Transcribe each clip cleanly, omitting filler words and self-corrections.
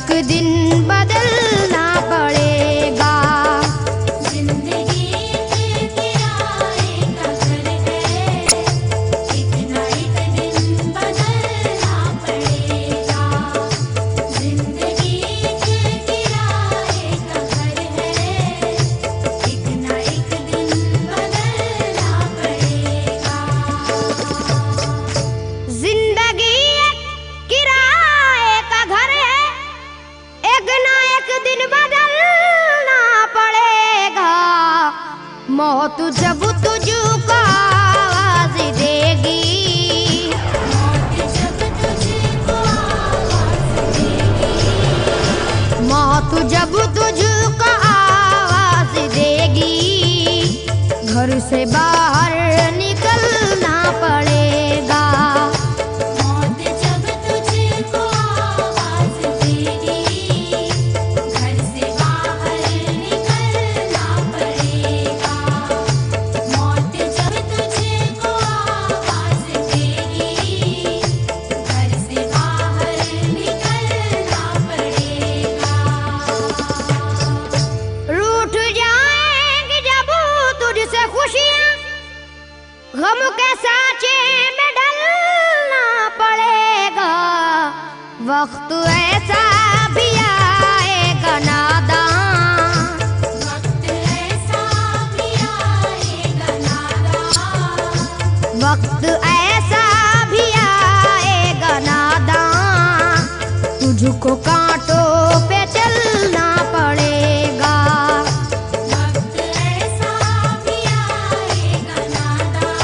एक दिन बदलना पड़ेगा। जिंदगी के किराए का घर है, एक ना एक दिन बदलना पड़ेगा। जिंदगी के किराए का घर है, एक ना एक दिन बदलना पड़ेगा। जिंदगी एक किराए का घर है, एक ना एक दिन बदलना पड़ेगा। मौत जब तुझको आवाज देगी, मौत जब तुझको आवाज देगी, मौत जब तुझको आवाज देगी, घर से बाहर निकलना पड़ेगा। मौत जब तुझको आवाज देगी, घर से बाहर निकलना पड़ेगा। मौत जब तुझको आवाज देगी, घर से बाहर निकलना पड़ेगा। रूठ जाएंगी जब तुझसे खुशियां, गम के साँचे में ढलना पड़ेगा। वक्त ऐसा भी आएगा नादान, वक्त ऐसा भी आएगा नादान, वक्त ऐसा भी आएगा नादान, तुझको कांटों पे चलना पड़ेगा। वक्त ऐसा भी आएगा नादान,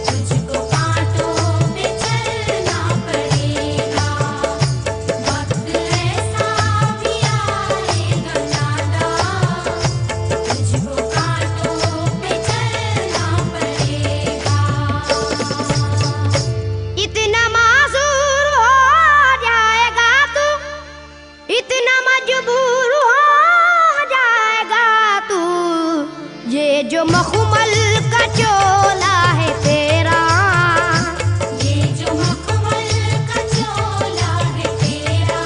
तुझको कांटों पे चलना पड़ेगा। वक्त ऐसा भी आएगा नादान, तुझको कांटों पे चलना पड़ेगा। इतना मासूर हो जाएगा तू, इतना मजबूर हो जाएगा तू, ये जो मखमल का चोला है तेरा, ये जो मखमल का चोला है तेरा,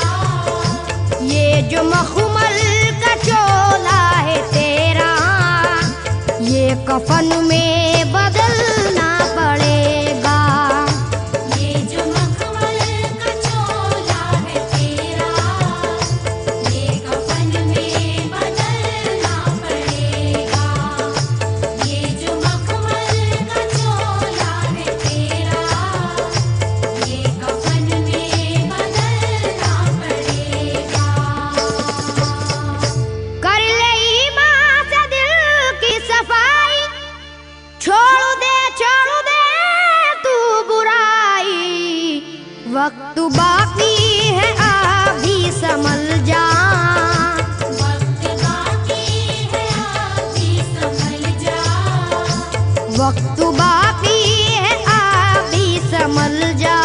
ये जो मखमल का चोला है तेरा, ये कफन में बदलना पड़ेगा। ये जो मखमल का चोला है तेरा, ये कफन में बदलना पड़ेगा। ये जो मखमल का चोला है तेरा, ये कफन में बदलना पड़ेगा। कर ले ईमान से दिल की सफाई, छोड़ दे तू बुराई। वक्त बाकी है अभी संभल जा, वक्त बाकी है अभी संभल जा, वक्त बाकी है अभी संभल जा,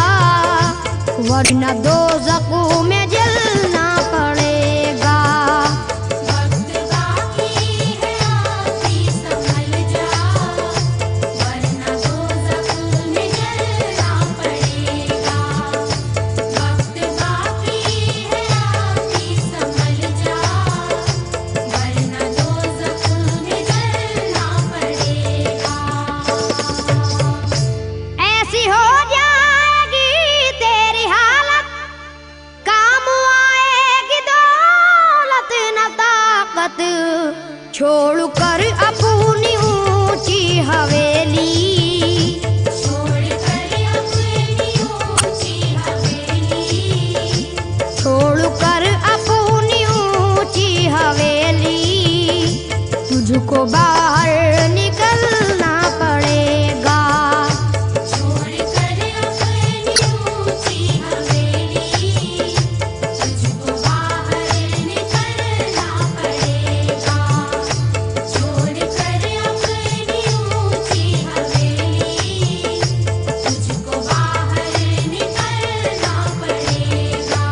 वरना दोज़ख में जलना पड़ेगा। वक्त बाकी है अभी संभल जा, वरना दोज़ख में जलना पड़ेगा। वक्त बाकी है अभी संभल जा, वरना दोज़ख में जलना पड़ेगा। ऐसी हो जाएगी तेरी हालत, काम आएगी दौलत न ताकत, छोड़ कर अपनी ऊंची हवेली, छोड़ कर अपनी ऊंची हवेली, छोड़ कर अपनी ऊंची हवेली, तुझको बाहर निकलना पड़ेगा। छोड़ कर अपनी ऊंची हवेली, तुझको बाहर निकलना पड़ेगा। छोड़ कर अपनी ऊंची हवेली, तुझको बाहर निकलना पड़ेगा।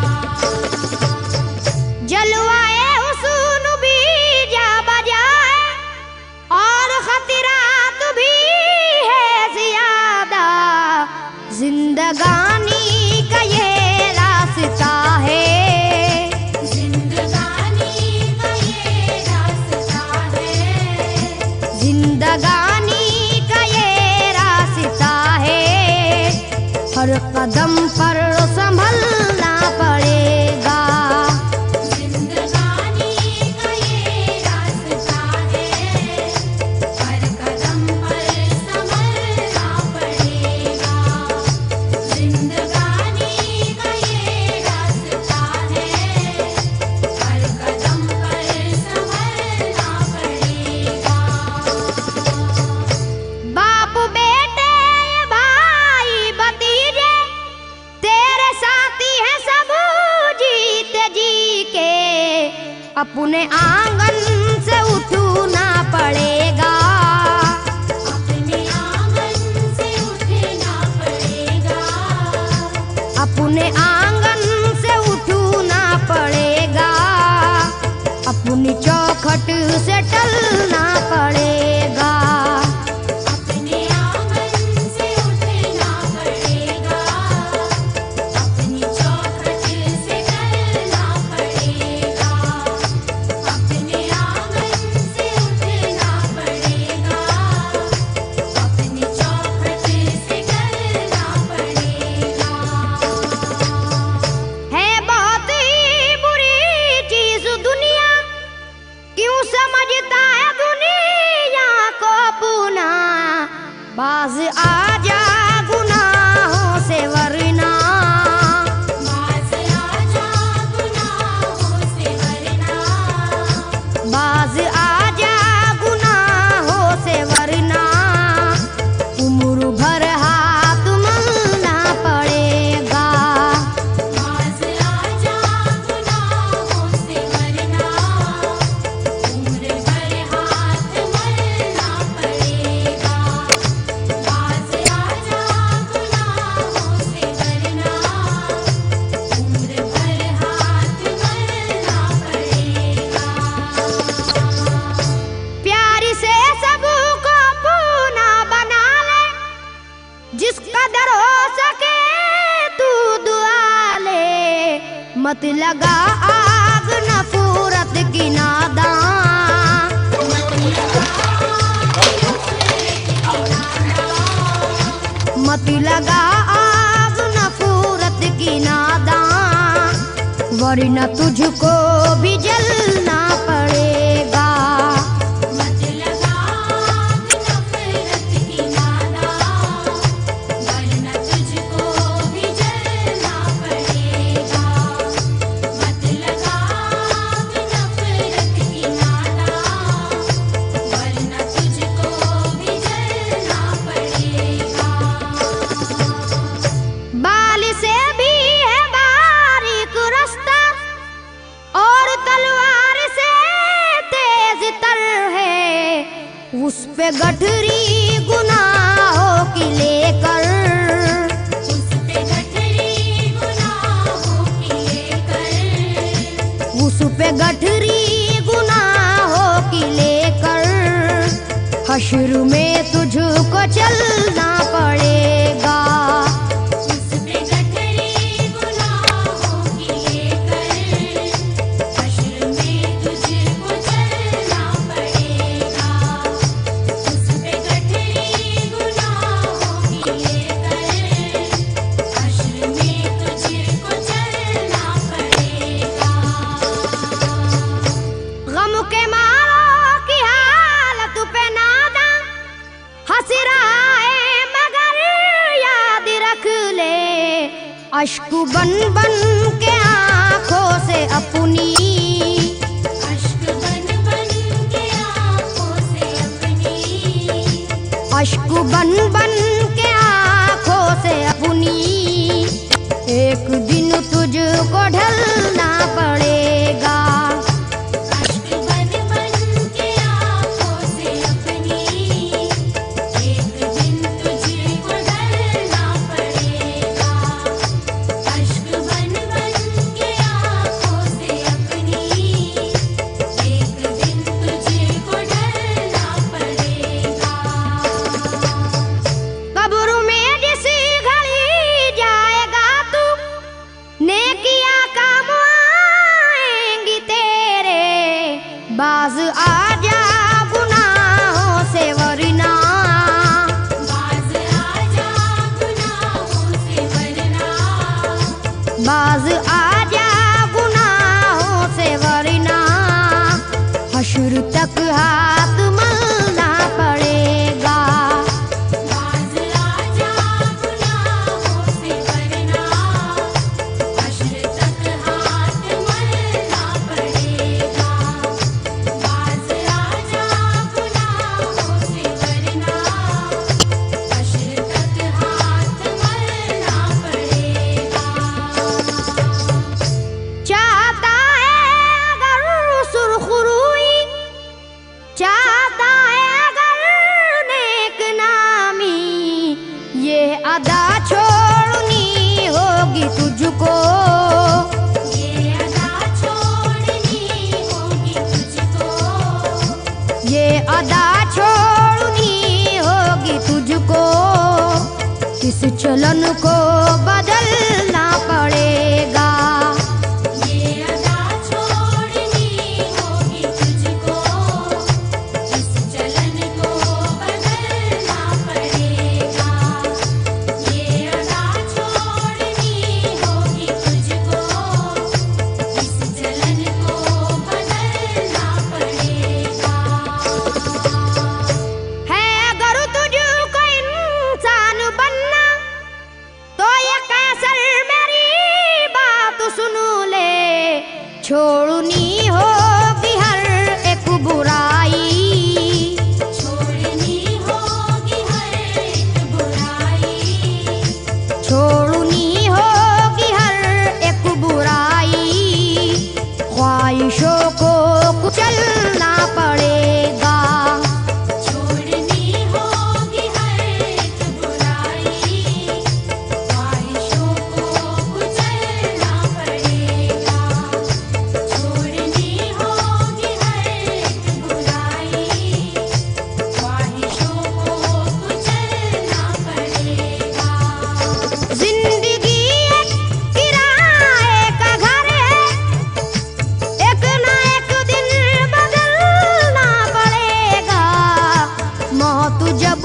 जलवाए हुस्न भी जा बजाए और खतरा जिंदगानी का ये रास्ता है, हर कदम पर संभलना पड़ेगा। जिंदगानी का ये रास्ता है, हर कदम पर संभलना पड़ेगा। जिंदगानी का ये रास्ता है, हर कदम पर संभलना पड़ेगा। बाप बेटे भाई भतीजे तेरे साथी हैं सब जीते जी के, अपने आंगन से उठना पड़ेगा। अपने आंगन से उठना पड़ेगा। अपने आंगन से उठना पड़ेगा, अपनी चौखट से टलना पड़ेगा। अपने आंगन से उठना पड़ेगा, अपनी चौखट से टलना पड़ेगा। अपने आंगन से उठना पड़ेगा, अपनी चौखट से टलना पड़ेगा। है बहुत ही बुरी चीज दुनिया, क्यों समझता है दुनिया को अपना। बाज आजा गुनाहों से वरना, बाज आजा गुनाहों से वरना। बाज आजा गुनाहों से वरना, उम्र भर हाथ मलना पड़ेगा। बाज आजा गुनाहों से वरना, उम्र भर हाथ मलना पड़ेगा। बाज आजा गुनाहों से वरना, उम्र भर हाथ मलना पड़ेगा। प्यार से सबको अपना बना ले, जिस कदर हो सके तू दुआ ले। मत लगा आग नफरत की नादान, मत लगा आग नफरत की नादान, वरना तुझको भी जलना पड़ेगा। मत लगा आग नफरत की नादान, वरना तुझको भी जलना पड़ेगा। मत लगा आग नफरत की नादान, वरना तुझको भी जलना पड़ेगा। बाल से भी है बारीक रास्ता, और तलवार से तेज तर है। उस पे गठरी गुनाहों की लेकर, उस पे गठरी गुनाहों की लेकर, उस पे गठरी गुनाहों की लेकर, हश्र में तुझको चलना पड़ेगा। उस पे गठरी गुनाहों की लेकर, हश्र में तुझको चलना पड़ेगा। उस पे गठरी गुनाहों की लेकर, हश्र में तुझको चलना पड़ेगा। गम के मारों की हालत पे नादा हंस रहा है, मगर याद रख ले, अश्क बन बन के आंखों से अपनी, अश्क बन बन के आँखों से अपनी, अश्क बन बन के आंखों से अपनी, एक दिन तुझको ढलना पड़ेगा। अश्क बन बन के आँखों से अपनी, एक दिन तुझको ढलना पड़ेगा। अश्क बन बन के आँखों से अपनी, एक दिन तुझको ढलना पड़ेगा। कब्र में जिस घड़ी जाएगा तू, नेकियां का इस चलन को बदलना पड़ेगा। ये अदा छोड़नी होगी तुझको, इस चलन को बदलना पड़ेगा। ये अदा छोड़नी होगी तुझको, इस चलन को बदलना पड़ेगा। है अगर तुझको इंसान बनना तो ये कैसर मेरी बात सुन ले। छोड़नी होगी हर एक बुराई, छोड़नी होगी हर एक बुराई, छोड़नी होगी हर एक बुराई। ख्वाहिशों को कुचलना पड़ेगा। छोड़नी होगी हर एक बुराई, ख्वाहिशों को कुचलना पड़ेगा। छोड़नी होगी हर एक बुराई, ख्वाहिशों को कुचलना पड़ेगा। जिंदगी एक किराए का घर है, एक ना एक दिन बदलना पड़ेगा। मौत जब